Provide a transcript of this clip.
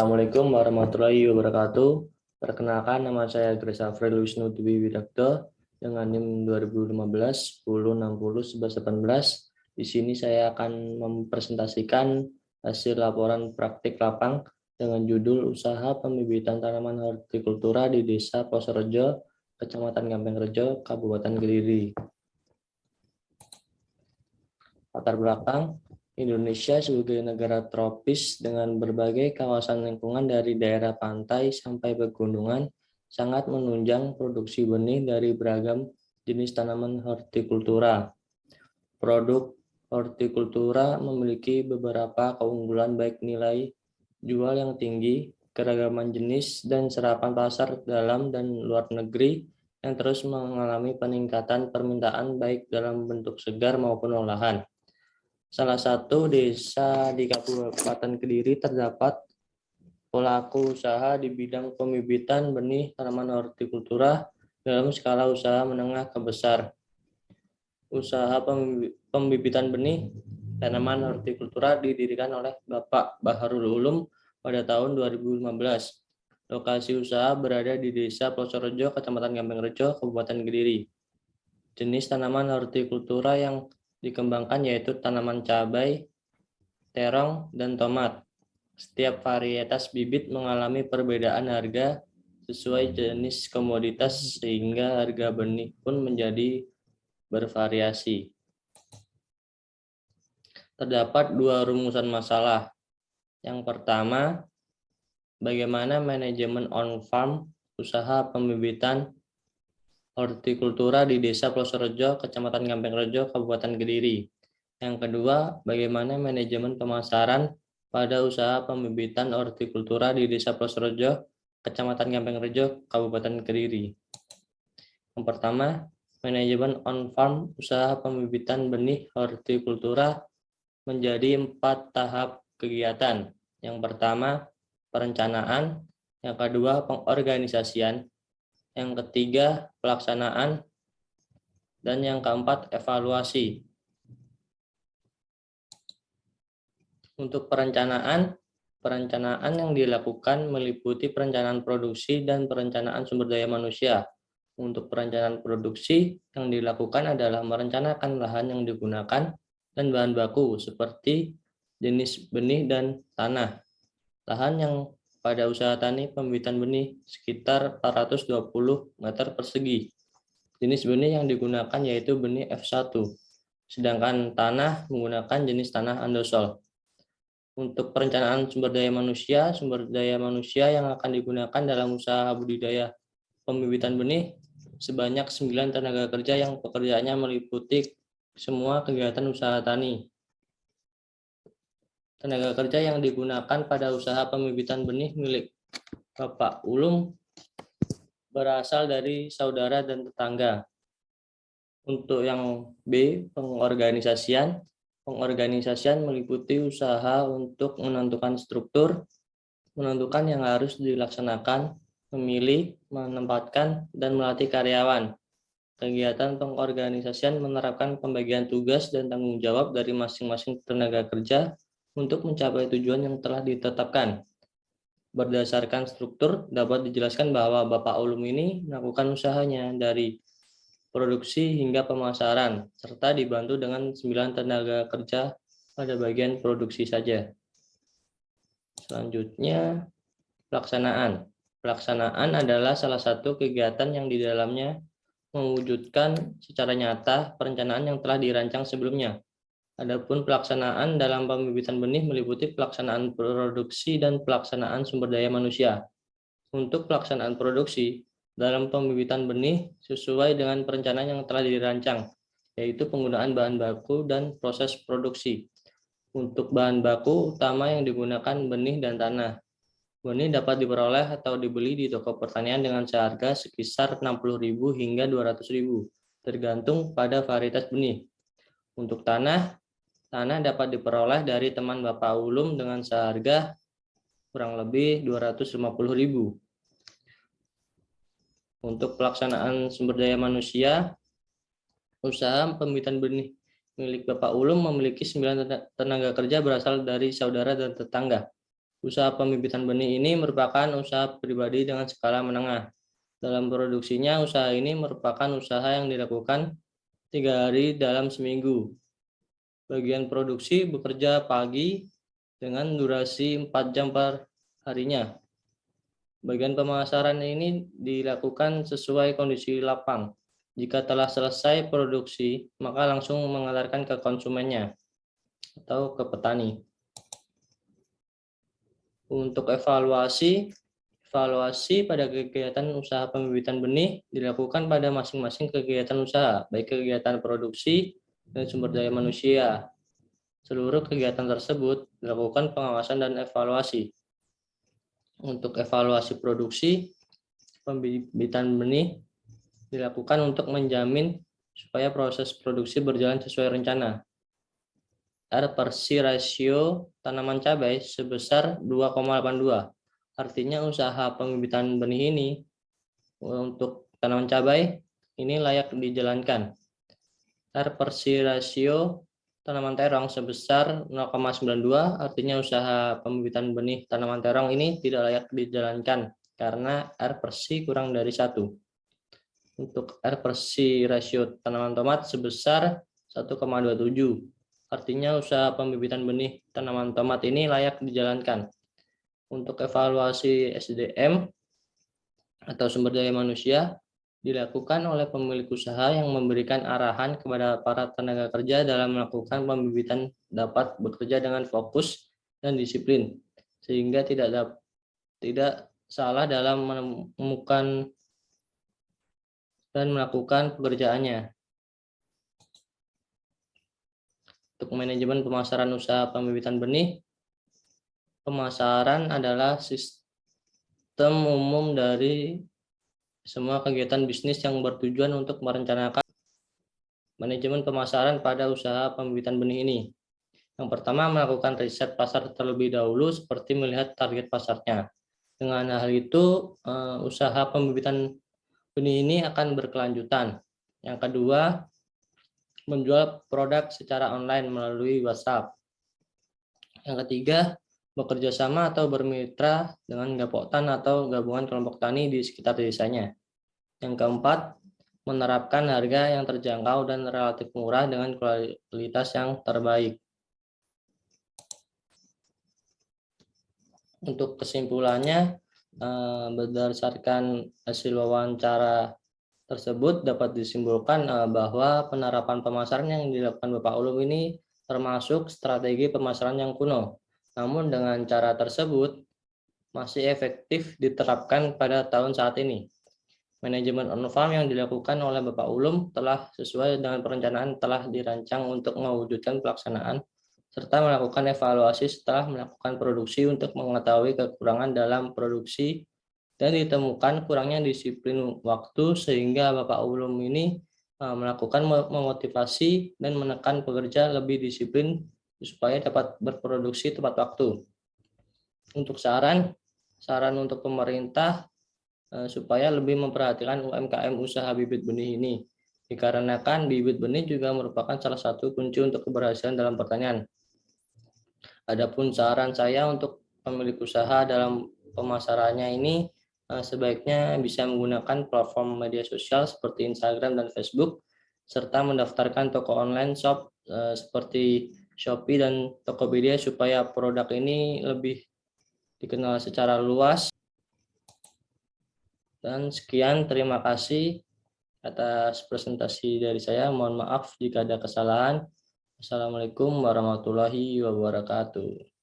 Assalamualaikum warahmatullahi wabarakatuh. Perkenalkan, nama saya Grace Afril Wisnu Dwi Widakdo dengan NIM 2015 10 60 11 18. Di sini saya akan mempresentasikan hasil laporan praktik lapang dengan judul Usaha Pembibitan Tanaman Hortikultura di Desa Plosorejo, Kecamatan Gampeng-Rejo, Kabupaten Kediri. Latar belakang: Indonesia sebagai negara tropis dengan berbagai kawasan lingkungan dari daerah pantai sampai pegunungan sangat menunjang produksi benih dari beragam jenis tanaman hortikultura. Produk hortikultura memiliki beberapa keunggulan baik nilai jual yang tinggi, keragaman jenis, dan serapan pasar dalam dan luar negeri yang terus mengalami peningkatan permintaan baik dalam bentuk segar maupun olahan. Salah satu desa di Kabupaten Kediri terdapat pelaku usaha di bidang pembibitan benih tanaman hortikultura dalam skala usaha menengah ke besar. Usaha pembibitan benih tanaman hortikultura didirikan oleh Bapak Baharul Ulum pada tahun 2015. Lokasi usaha berada di Desa Plosorejo, Kecamatan Gampeng-Rejo, Kabupaten Kediri. Jenis tanaman hortikultura yang dikembangkan yaitu tanaman cabai, terong, dan tomat. Setiap varietas bibit mengalami perbedaan harga sesuai jenis komoditas sehingga harga benih pun menjadi bervariasi. Terdapat dua rumusan masalah. Yang pertama, bagaimana manajemen on-farm usaha pembibitan hortikultura di Desa Plosorejo, Kecamatan Gampeng-Rejo, Kabupaten Kediri. Yang kedua, bagaimana manajemen pemasaran pada usaha pembibitan hortikultura di Desa Plosorejo, Kecamatan Gampeng-Rejo, Kabupaten Kediri. Yang pertama, manajemen on-farm usaha pembibitan benih hortikultura menjadi 4 tahap kegiatan. Yang pertama, perencanaan. Yang kedua, pengorganisasian. Yang ketiga, pelaksanaan, dan yang keempat, evaluasi. Untuk perencanaan yang dilakukan meliputi perencanaan produksi dan perencanaan sumber daya manusia. Untuk perencanaan produksi yang dilakukan adalah merencanakan lahan yang digunakan dan bahan baku seperti jenis benih dan tanah. Lahan yang pada usaha tani pembibitan benih sekitar 420 meter persegi. Jenis benih yang digunakan yaitu benih F1, sedangkan tanah menggunakan jenis tanah andosol. Untuk perencanaan sumber daya manusia yang akan digunakan dalam usaha budidaya pembibitan benih sebanyak 9 tenaga kerja yang pekerjaannya meliputi semua kegiatan usaha tani. Tenaga kerja yang digunakan pada usaha pembibitan benih milik Bapak Ulum berasal dari saudara dan tetangga. Untuk yang B, pengorganisasian meliputi usaha untuk menentukan struktur, menentukan yang harus dilaksanakan, memilih, menempatkan, dan melatih karyawan. Kegiatan pengorganisasian menerapkan pembagian tugas dan tanggung jawab dari masing-masing tenaga kerja untuk mencapai tujuan yang telah ditetapkan. Berdasarkan struktur, dapat dijelaskan bahwa Bapak Ulum ini melakukan usahanya dari produksi hingga pemasaran, serta dibantu dengan 9 tenaga kerja pada bagian produksi saja. Selanjutnya, pelaksanaan. Pelaksanaan adalah salah satu kegiatan yang di dalamnya mewujudkan secara nyata perencanaan yang telah dirancang sebelumnya. Adapun pelaksanaan dalam pembibitan benih meliputi pelaksanaan produksi dan pelaksanaan sumber daya manusia. Untuk pelaksanaan produksi dalam pembibitan benih sesuai dengan perencanaan yang telah dirancang, yaitu penggunaan bahan baku dan proses produksi. Untuk bahan baku utama yang digunakan benih dan tanah. Benih dapat diperoleh atau dibeli di toko pertanian dengan seharga sekitar 60.000 hingga 200.000, tergantung pada varietas benih. Untuk tanah dapat diperoleh dari teman Bapak Ulum dengan seharga kurang lebih 250.000. Untuk pelaksanaan sumber daya manusia, usaha pembibitan benih milik Bapak Ulum memiliki 9 tenaga kerja berasal dari saudara dan tetangga. Usaha pembibitan benih ini merupakan usaha pribadi dengan skala menengah. Dalam produksinya, usaha ini merupakan usaha yang dilakukan 3 hari dalam seminggu. Bagian produksi bekerja pagi dengan durasi 4 jam per harinya. Bagian pemasaran ini dilakukan sesuai kondisi lapang. Jika telah selesai produksi, maka langsung mengantarkan ke konsumennya atau ke petani. Untuk evaluasi pada kegiatan usaha pembibitan benih dilakukan pada masing-masing kegiatan usaha, baik kegiatan produksi dan sumber daya manusia. Seluruh kegiatan tersebut dilakukan pengawasan dan evaluasi. Untuk evaluasi produksi, pembibitan benih dilakukan untuk menjamin supaya proses produksi berjalan sesuai rencana. R/C rasio tanaman cabai sebesar 2,82. Artinya usaha pembibitan benih ini untuk tanaman cabai ini layak dijalankan. R/C rasio tanaman terong sebesar 0,92, artinya usaha pembibitan benih tanaman terong ini tidak layak dijalankan karena R/C kurang dari 1. Untuk R/C rasio tanaman tomat sebesar 1,27. Artinya usaha pembibitan benih tanaman tomat ini layak dijalankan. Untuk evaluasi SDM atau sumber daya manusia dilakukan oleh pemilik usaha yang memberikan arahan kepada para tenaga kerja dalam melakukan pembibitan dapat bekerja dengan fokus dan disiplin sehingga tidak salah dalam menemukan dan melakukan pekerjaannya. Untuk manajemen pemasaran usaha pembibitan benih, pemasaran adalah sistem umum dari semua kegiatan bisnis yang bertujuan untuk merencanakan manajemen pemasaran pada usaha pembibitan benih ini. Yang pertama, melakukan riset pasar terlebih dahulu seperti melihat target pasarnya. Dengan hal itu, usaha pembibitan benih ini akan berkelanjutan. Yang kedua, menjual produk secara online melalui WhatsApp. Yang ketiga, bekerja sama atau bermitra dengan Gapoktan atau gabungan kelompok tani di sekitar desanya. Yang keempat, menerapkan harga yang terjangkau dan relatif murah dengan kualitas yang terbaik. Untuk kesimpulannya, berdasarkan hasil wawancara tersebut dapat disimpulkan bahwa penerapan pemasaran yang dilakukan Bapak Ulum ini termasuk strategi pemasaran yang kuno. Namun dengan cara tersebut masih efektif diterapkan pada tahun saat ini. Manajemen on-farm yang dilakukan oleh Bapak Ulum telah sesuai dengan perencanaan telah dirancang untuk mewujudkan pelaksanaan serta melakukan evaluasi setelah melakukan produksi untuk mengetahui kekurangan dalam produksi dan ditemukan kurangnya disiplin waktu sehingga Bapak Ulum ini melakukan memotivasi dan menekan pekerja lebih disiplin supaya dapat berproduksi tepat waktu. Untuk saran untuk pemerintah supaya lebih memperhatikan UMKM usaha bibit benih ini, dikarenakan bibit benih juga merupakan salah satu kunci untuk keberhasilan dalam pertanian. Adapun saran saya untuk pemilik usaha dalam pemasarannya ini, sebaiknya bisa menggunakan platform media sosial seperti Instagram dan Facebook, serta mendaftarkan toko online shop seperti Shopee dan Tokopedia supaya produk ini lebih dikenal secara luas. Dan sekian, terima kasih atas presentasi dari saya. Mohon maaf jika ada kesalahan. Assalamualaikum warahmatullahi wabarakatuh.